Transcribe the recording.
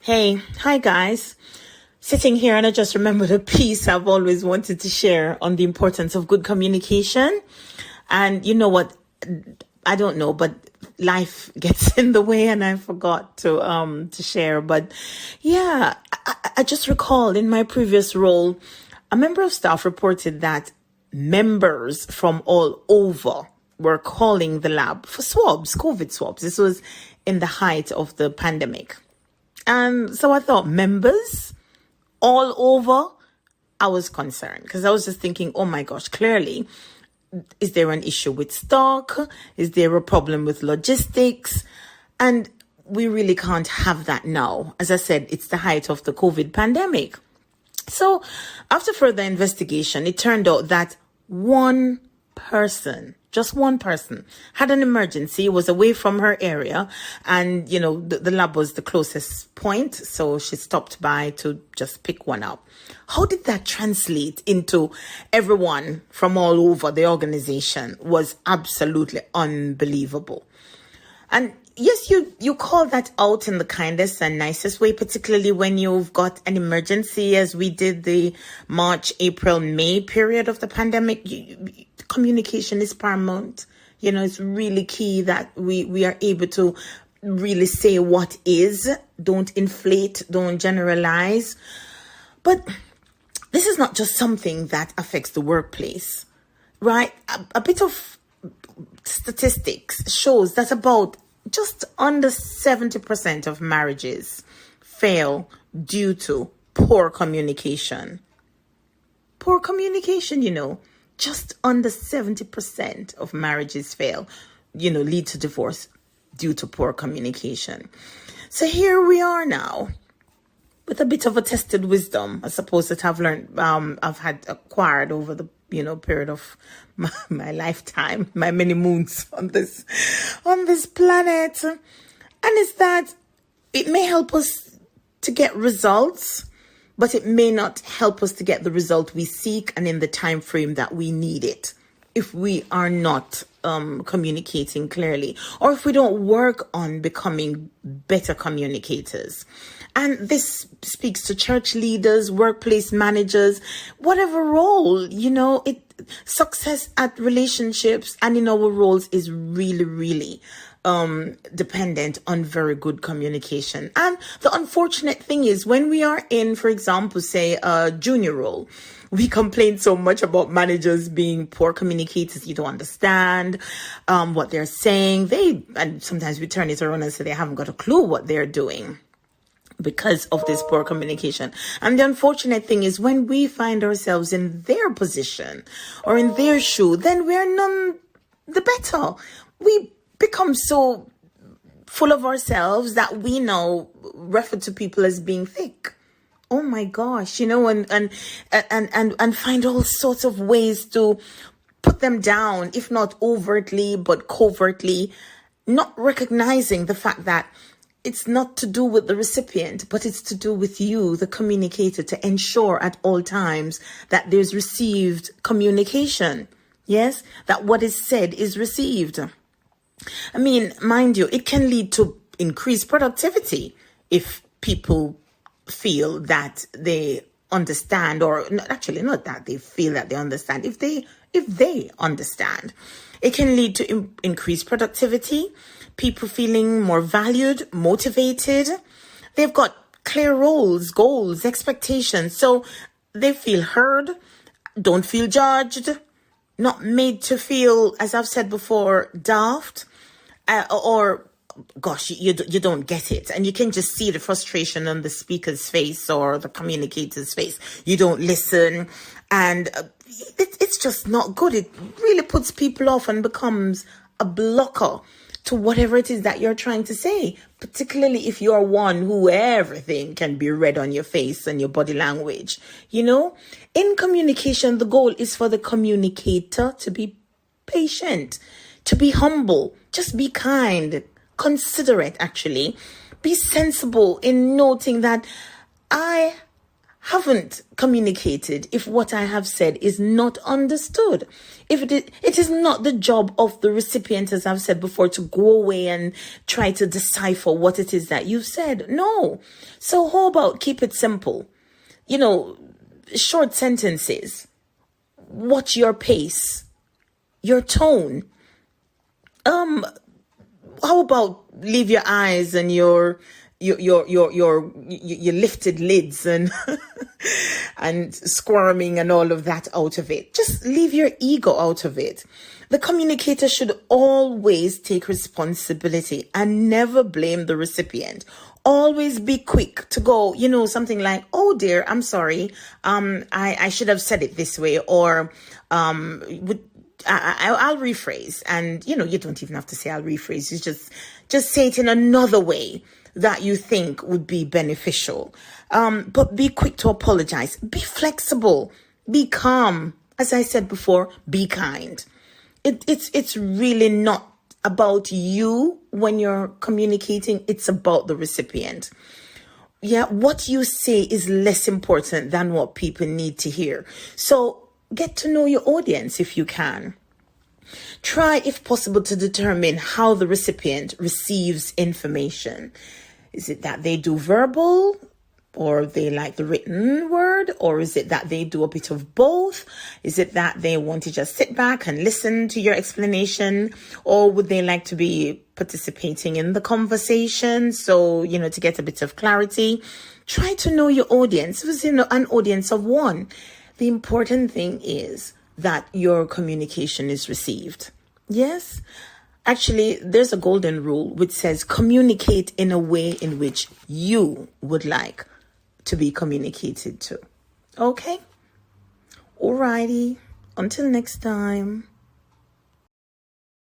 Hi guys. Sitting here and I just remembered a piece I've always wanted to share on the importance of good communication. And you know what? I don't know, but life gets in the way and I forgot to share. But yeah, I just recalled in my previous role, a member of staff reported that members from all over were calling the lab for swabs, COVID swabs. This was in the height of the pandemic. And so I thought, members all over, I was concerned because I was just thinking, oh my gosh, clearly, is there an issue with stock? Is there a problem with logistics? And we really can't have that now. As I said, it's the height of the COVID pandemic. So after further investigation, it turned out that just one person had an emergency, was away from her area, and the lab was the closest point, so she stopped by to just pick one up. How did that translate into everyone from all over the organization? Was absolutely unbelievable. And yes, you call that out in the kindest and nicest way, particularly when you've got an emergency, as we did the March, April, May period of the pandemic. Communication is paramount. It's really key that we are able to really say what is. Don't inflate, don't generalize. But this is not just something that affects the workplace, right? A bit of statistics shows that about just under 70% of marriages fail due to poor communication. Poor communication, just under 70% of marriages fail, lead to divorce due to poor communication. So here we are now with a bit of a tested wisdom, I suppose, that I've learned, I've had acquired over the period of my lifetime, my many moons on this planet. And it's that it may help us to get results, but it may not help us to get the result we seek and in the time frame that we need it if we are not communicating clearly, or if we don't work on becoming better communicators. And this speaks to church leaders, workplace managers, whatever role, success at relationships and in our roles is really, really dependent on very good communication. And the unfortunate thing is when we are in, for example, say a junior role, we complain so much about managers being poor communicators. You don't understand what they're saying. And sometimes we turn it around and say they haven't got a clue what they're doing because of this poor communication. And the unfortunate thing is when we find ourselves in their position or in their shoe, then we're none the better. We become so full of ourselves that we now refer to people as being thick. Oh my gosh, and find all sorts of ways to put them down, if not overtly, but covertly, not recognizing the fact that it's not to do with the recipient, but it's to do with you, the communicator, to ensure at all times that there's received communication. Yes, that what is said is received. I mean, mind you, it can lead to increased productivity if people feel that they understand, or actually not that they feel that they understand. If they understand, it can lead to increased productivity, people feeling more valued, motivated. They've got clear roles, goals, expectations. So they feel heard, don't feel judged, not made to feel, as I've said before, daft, or gosh, you don't get it. And you can just see the frustration on the speaker's face or the communicator's face. You don't listen. And it's just not good. It really puts people off and becomes a blocker to whatever it is that you're trying to say, particularly if you're one who everything can be read on your face and your body language. In communication, the goal is for the communicator to be patient, to be humble, just be kind, considerate, actually. Be sensible in noting that I haven't communicated if what I have said is not understood. If it is not the job of the recipient, as I've said before, to go away and try to decipher what it is that you've said. No. So how about keep it simple? Short sentences. Watch your pace, your tone. How about leave your eyes and your lifted lids and and squirming and all of that out of it. Just leave your ego out of it. The communicator should always take responsibility and never blame the recipient. Always be quick to go, something like, oh dear, I'm sorry. I should have said it this way, or I'll rephrase. And, you don't even have to say I'll rephrase. You just say it in another way that you think would be beneficial. But be quick to apologize. Be flexible. Be calm. As I said before, be kind. It's really not about you when you're communicating. It's about the recipient. Yeah, what you say is less important than what people need to hear. So get to know your audience if you can. Try, if possible, to determine how the recipient receives information. Is it that they do verbal, or they like the written word, or is it that they do a bit of both? Is it that they want to just sit back and listen to your explanation, or would they like to be participating in the conversation? So, to get a bit of clarity, try to know your audience. It was, an audience of one. The important thing is that your communication is received. Yes? Actually, there's a golden rule which says communicate in a way in which you would like to be communicated to. Okay? Alrighty. Until next time.